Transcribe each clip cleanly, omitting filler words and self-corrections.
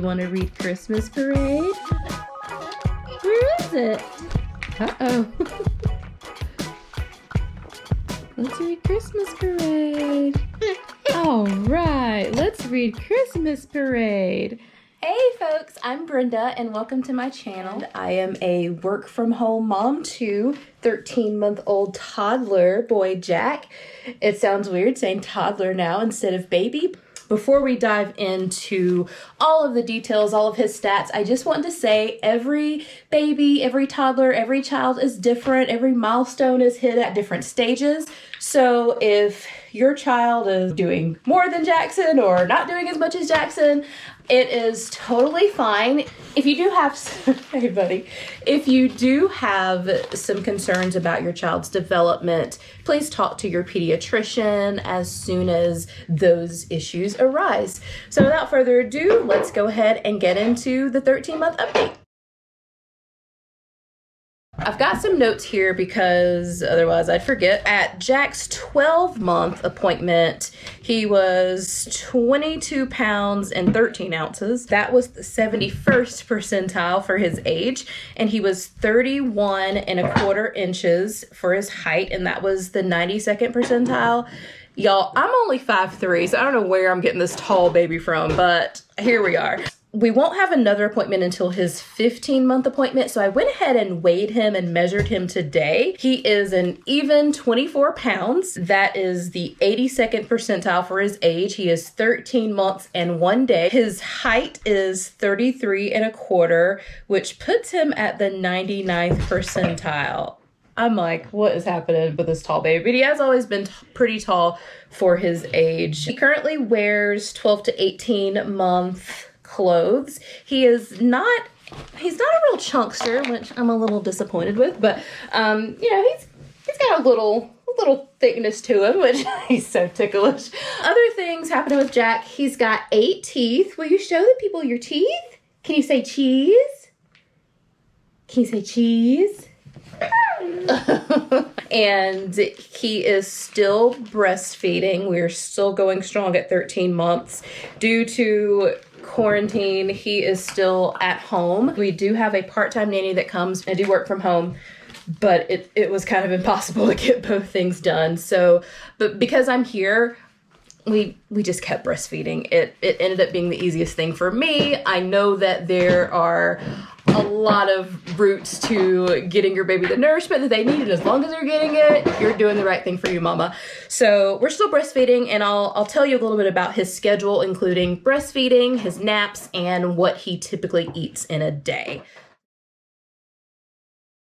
You want to read Christmas Parade? Where is it? Uh-oh. Let's read Christmas Parade. All right, let's read Christmas Parade. Hey folks, I'm Brenda and welcome to my channel. I am a work from home mom to 13-month-old toddler boy Jack. It sounds weird saying toddler now instead of baby. Before we dive into all of the details, all of his stats, I just want to say every baby, every toddler, every child is different. Every milestone is hit at different stages. So if your child is doing more than Jackson or not doing as much as Jackson, it is totally fine. If you do have, hey buddy, if you do have some concerns about your child's development, please talk to your pediatrician as soon as those issues arise. So without further ado, let's go ahead and get into the 13-month update. I've got some notes here because otherwise I'd forget. At Jack's 12-month appointment, he was 22 pounds and 13 ounces. That was the 71st percentile for his age, and he was 31¼ inches for his height, and that was the 92nd percentile. Y'all, I'm only 5'3", so I don't know where I'm getting this tall baby from, but here we are. We won't have another appointment until his 15-month appointment, so I went ahead and weighed him and measured him today. He is an even 24 pounds. That is the 82nd percentile for his age. He is 13 months and 1 day. His height is 33¼ which puts him at the 99th percentile. I'm like, what is happening with this tall baby? But he has always been pretty tall for his age. He currently wears 12 to 18 month clothes. He's not a real chunkster, which I'm a little disappointed with, but you know, he's got a little thickness to him, which he's so ticklish. Other things happening with Jack. He's got 8 teeth. Will you show the people your teeth? Can you say cheese? Can you say cheese? And he is still breastfeeding. We're still going strong at 13 months. Due to quarantine, he is still at home. We do have a part-time nanny that comes. I do work from home, but it was kind of impossible to get both things done. So, but because I'm here, we just kept breastfeeding. It ended up being the easiest thing for me. I know that there are a lot of routes to getting your baby the nourishment that they need, and as long as you're getting it, you're doing the right thing for you, mama. So we're still breastfeeding, and I'll tell you a little bit about his schedule, including breastfeeding, his naps, and what he typically eats in a day.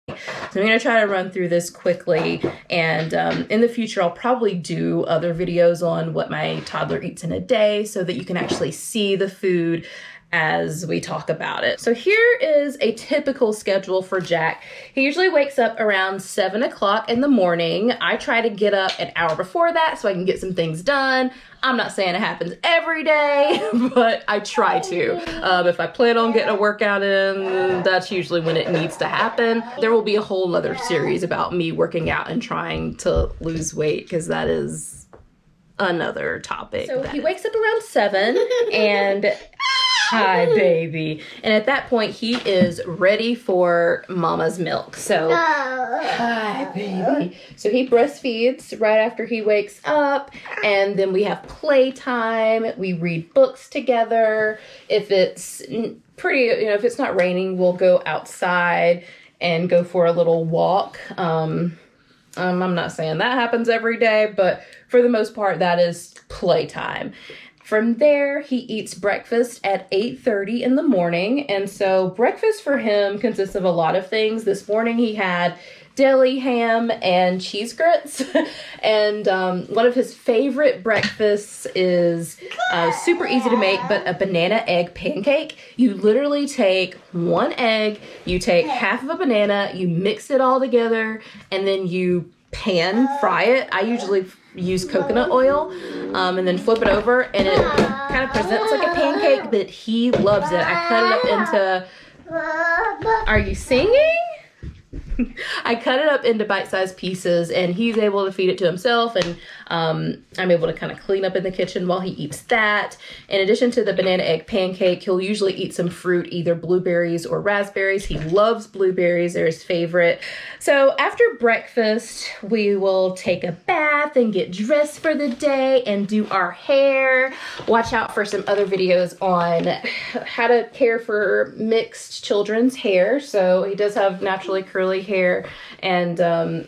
So I'm going to try to run through this quickly, and in the future I'll probably do other videos on what my toddler eats in a day so that you can actually see the food as we talk about it. So here is a typical schedule for Jack. He usually wakes up around 7 o'clock in the morning. I try to get up an hour before that so I can get some things done. I'm not saying it happens every day, but I try to. If I plan on getting a workout in, that's usually when it needs to happen. There will be a whole other series about me working out and trying to lose weight, because that is another topic. So he wakes up around 7 and hi, baby. And at that point, he is ready for mama's milk. So, hi, baby. So he breastfeeds right after he wakes up, and then we have playtime. We read books together. If it's if it's not raining, we'll go outside and go for a little walk. I'm not saying that happens every day, but for the most part, that is playtime. From there, he eats breakfast at 8:30 in the morning. And so breakfast for him consists of a lot of things. This morning he had deli ham and cheese grits. And one of his favorite breakfasts is super easy to make, but a banana egg pancake. You literally take 1 egg, you take half of a banana, you mix it all together, and then you pan fry it. I usually use coconut oil and then flip it over, and it kind of presents like a pancake, but he loves it. I cut it up into, are you singing? I cut it up into bite-sized pieces, and he's able to feed it to himself, and I'm able to kind of clean up in the kitchen while he eats that. In addition to the banana egg pancake, he'll usually eat some fruit, either blueberries or raspberries. He loves blueberries. They're his favorite. So after breakfast, we will take a bath and get dressed for the day and do our hair. Watch out for some other videos on how to care for mixed children's hair. So he does have naturally curly hair, and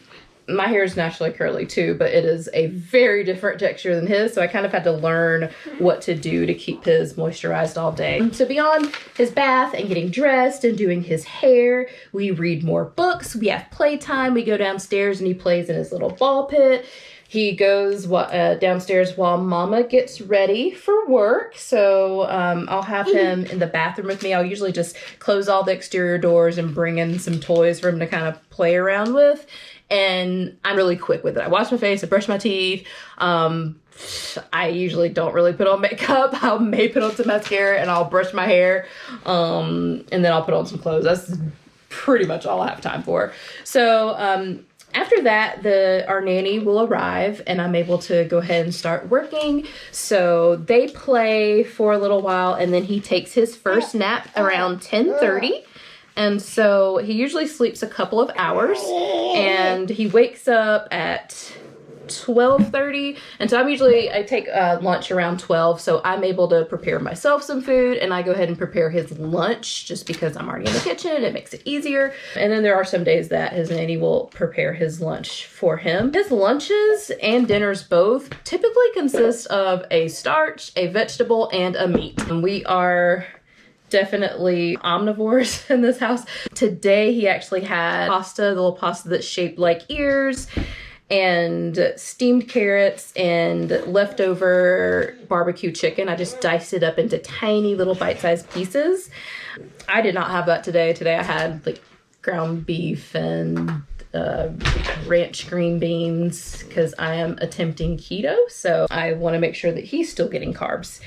my hair is naturally curly too, but it is a very different texture than his, so I kind of had to learn what to do to keep his moisturized all day. So beyond his bath and getting dressed and doing his hair, we read more books, we have playtime, we go downstairs and he plays in his little ball pit. He goes downstairs while Mama gets ready for work. So I'll have him in the bathroom with me. I'll usually just close all the exterior doors and bring in some toys for him to kind of play around with. And I'm really quick with it. I wash my face, I brush my teeth. I usually don't really put on makeup. I may put on some mascara and I'll brush my hair. And then I'll put on some clothes. That's pretty much all I have time for. So after that, our nanny will arrive and I'm able to go ahead and start working. So they play for a little while and then he takes his first nap around 10:30. And so he usually sleeps a couple of hours and he wakes up at 12:30. And so I take lunch around 12. So I'm able to prepare myself some food and I go ahead and prepare his lunch just because I'm already in the kitchen. It makes it easier. And then there are some days that his nanny will prepare his lunch for him. His lunches and dinners both typically consist of a starch, a vegetable, and a meat. And we are definitely omnivores in this house. Today he actually had pasta, the little pasta that's shaped like ears, and steamed carrots and leftover barbecue chicken. I just diced it up into tiny little bite-sized pieces. I did not have that today. Today I had like ground beef and ranch green beans because I am attempting keto, so I want to make sure that he's still getting carbs.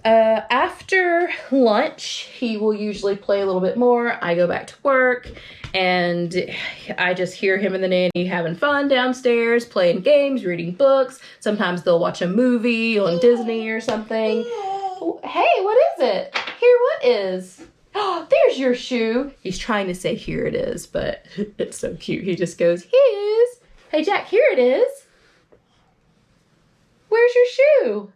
After lunch, he will usually play a little bit more. I go back to work and I just hear him and the nanny having fun downstairs, playing games, reading books. Sometimes they'll watch a movie on Disney or something. Hey, what is it? Here, what is? Oh, there's your shoe. He's trying to say here it is, but it's so cute. He just goes, here it is. Hey, Jack, here it is. Where's your shoe?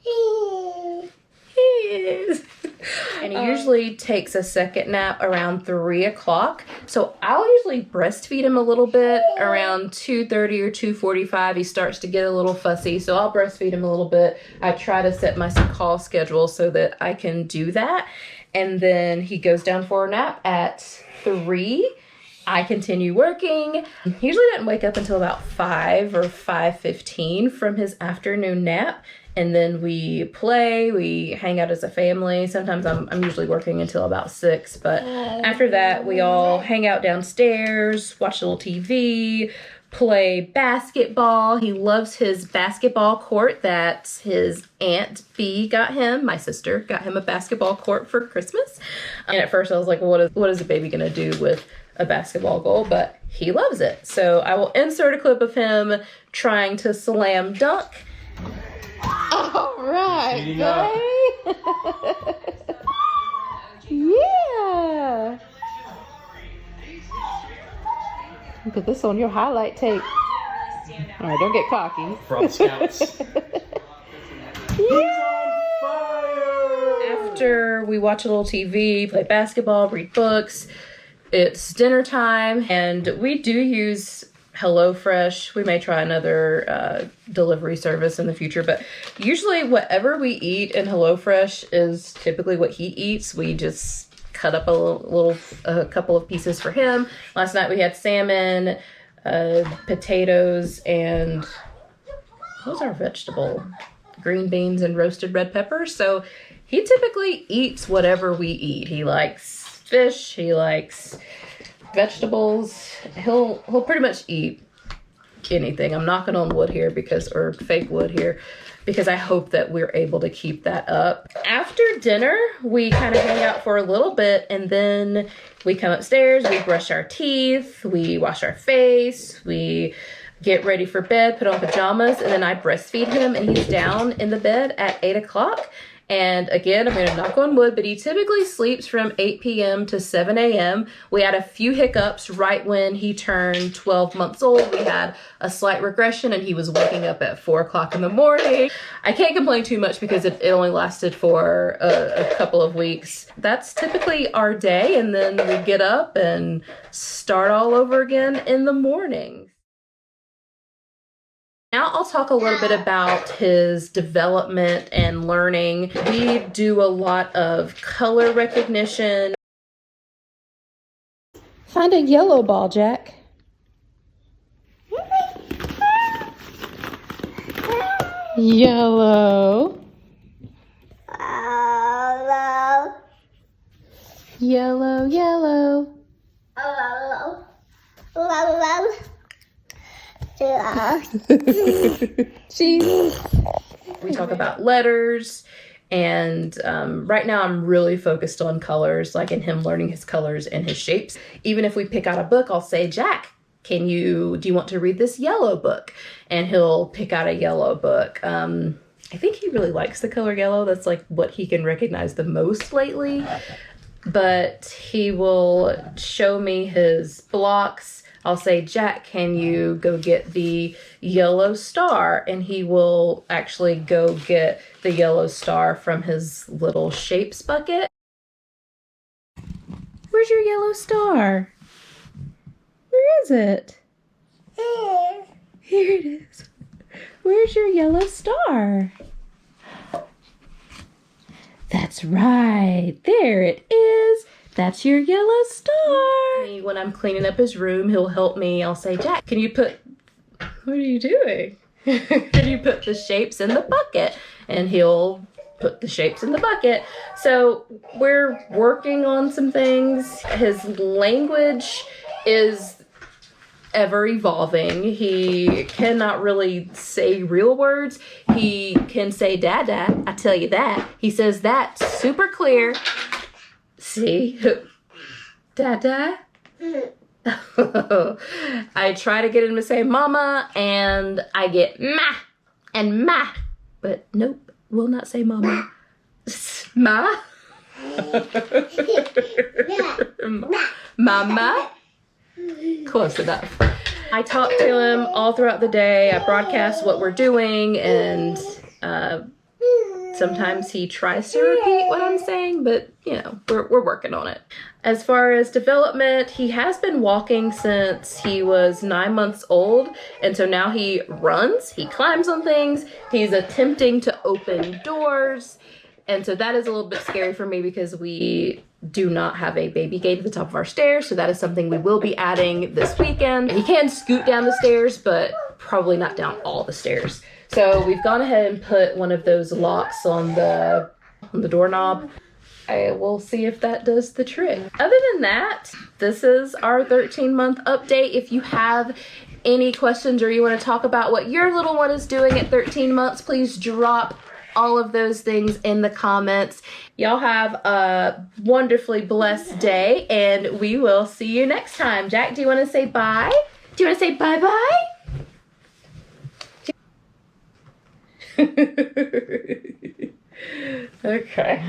Here it is. And he usually takes a second nap around 3 o'clock. So I'll usually breastfeed him a little bit around 2:30 or 2:45. He starts to get a little fussy, so I'll breastfeed him a little bit. I try to set my call schedule so that I can do that. And then he goes down for a nap at 3. I continue working. He usually doesn't wake up until about 5 or 5:15 from his afternoon nap. And then we play, we hang out as a family. Sometimes I'm usually working until about 6. But after that, we all hang out downstairs, watch a little TV, play basketball. He loves his basketball court that his Aunt B got him. My sister got him a basketball court for Christmas. And at first I was like, well, what is a baby going to do with a basketball goal? But he loves it. So I will insert a clip of him trying to slam dunk. All right, babe. Yeah. Put this on your highlight tape. All right, don't get cocky. From Scouts. After we watch a little TV, play basketball, read books, it's dinner time, and we do use HelloFresh. We may try another delivery service in the future, but usually whatever we eat in HelloFresh is typically what he eats. We just cut up a couple of pieces for him. Last night we had salmon, potatoes, and what was our vegetable? Green beans and roasted red peppers. So he typically eats whatever we eat. He likes fish. He likes vegetables. He'll pretty much eat anything. I'm knocking on wood here or fake wood here, because I hope that we're able to keep that up. After dinner, we kind of hang out for a little bit, and then we come upstairs, we brush our teeth, we wash our face, we get ready for bed, put on pajamas, and then I breastfeed him, and he's down in the bed at 8 o'clock. And again, I'm gonna knock on wood, but he typically sleeps from 8 p.m. to 7 a.m. We had a few hiccups right when he turned 12 months old. We had a slight regression and he was waking up at 4 o'clock in the morning. I can't complain too much because it only lasted for a couple of weeks. That's typically our day, and then we get up and start all over again in the morning. Now I'll talk a little bit about his development and learning. We do a lot of color recognition. Find a yellow ball, Jack. Yellow. Yellow, yellow. We talk about letters, and right now I'm really focused on colors, like in him learning his colors and his shapes. Even if we pick out a book, I'll say, Jack, do you want to read this yellow book? And he'll pick out a yellow book. I think he really likes the color yellow. That's like what he can recognize the most lately. But he will show me his blocks. I'll say, Jack, can you go get the yellow star? And he will actually go get the yellow star from his little shapes bucket. Where's your yellow star? Where is it? Here it is. Where's your yellow star? That's right. There it is. That's your yellow star. When I'm cleaning up his room, he'll help me. I'll say, Jack, what are you doing? Can you put the shapes in the bucket? And he'll put the shapes in the bucket. So we're working on some things. His language is ever evolving. He cannot really say real words. He can say dada, I tell you that. He says that super clear. See? Dada. I try to get him to say mama, and I get ma and ma, but nope, will not say mama. Ma? Mama? Close enough. I talk to him all throughout the day. I broadcast what we're doing, and sometimes he tries to repeat what I'm saying, but you know, we're working on it. As far as development, he has been walking since he was 9 months old, and so now he runs, he climbs on things, he's attempting to open doors, and so that is a little bit scary for me because we do not have a baby gate at the top of our stairs, so that is something we will be adding this weekend. He can scoot down the stairs, but probably not down all the stairs. So we've gone ahead and put one of those locks on the doorknob. I will see if that does the trick. Other than that, this is our 13-month update. If you have any questions or you want to talk about what your little one is doing at 13 months, please drop all of those things in the comments. Y'all have a wonderfully blessed day, and we will see you next time. Jack, do you want to say bye? Do you want to say bye-bye? Okay.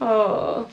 Oh.